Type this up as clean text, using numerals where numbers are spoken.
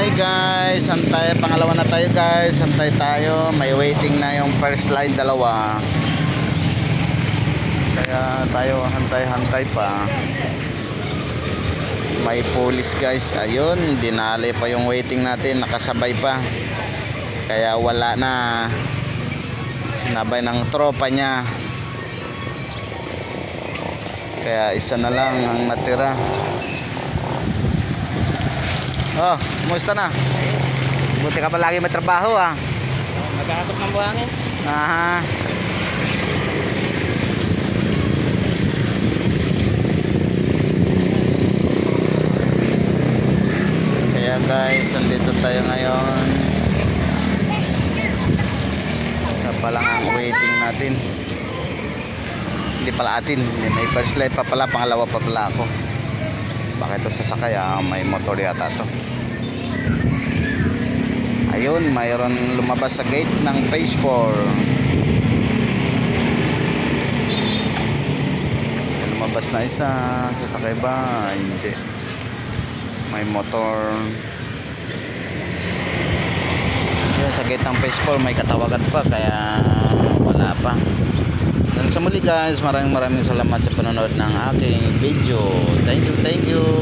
Hi guys, antay, pangalawa na tayo guys. Antay tayo, may waiting na yung first line, dalawa. Kaya tayo hantay-hantay pa. May police guys, ayun, dinali pa yung waiting natin, nakasabay pa. Kaya wala na. Sinabay ng tropa niya. Kaya isa na lang ang natira. Oh, kumusta na? Buti ka pa lagi may trabaho ah. Naghahanap ng buhangin. Aha. Kaya guys, andito tayo ngayon. Sa palang ang waiting natin. Hindi pala atin. May first light pa pala, pangalawa pa pala ako. Bakit ito sasakay ah? May motor yata to. Ayun, mayroon lumabas sa gate ng phase 4. Lumabas na isa. Sasakay ba? Hindi. May motor. Ayun, sa gate ng phase 4 may katawagan pa, kaya wala pa. Dan sa muli guys, maraming salamat sa panonood ng aking video. Thank you.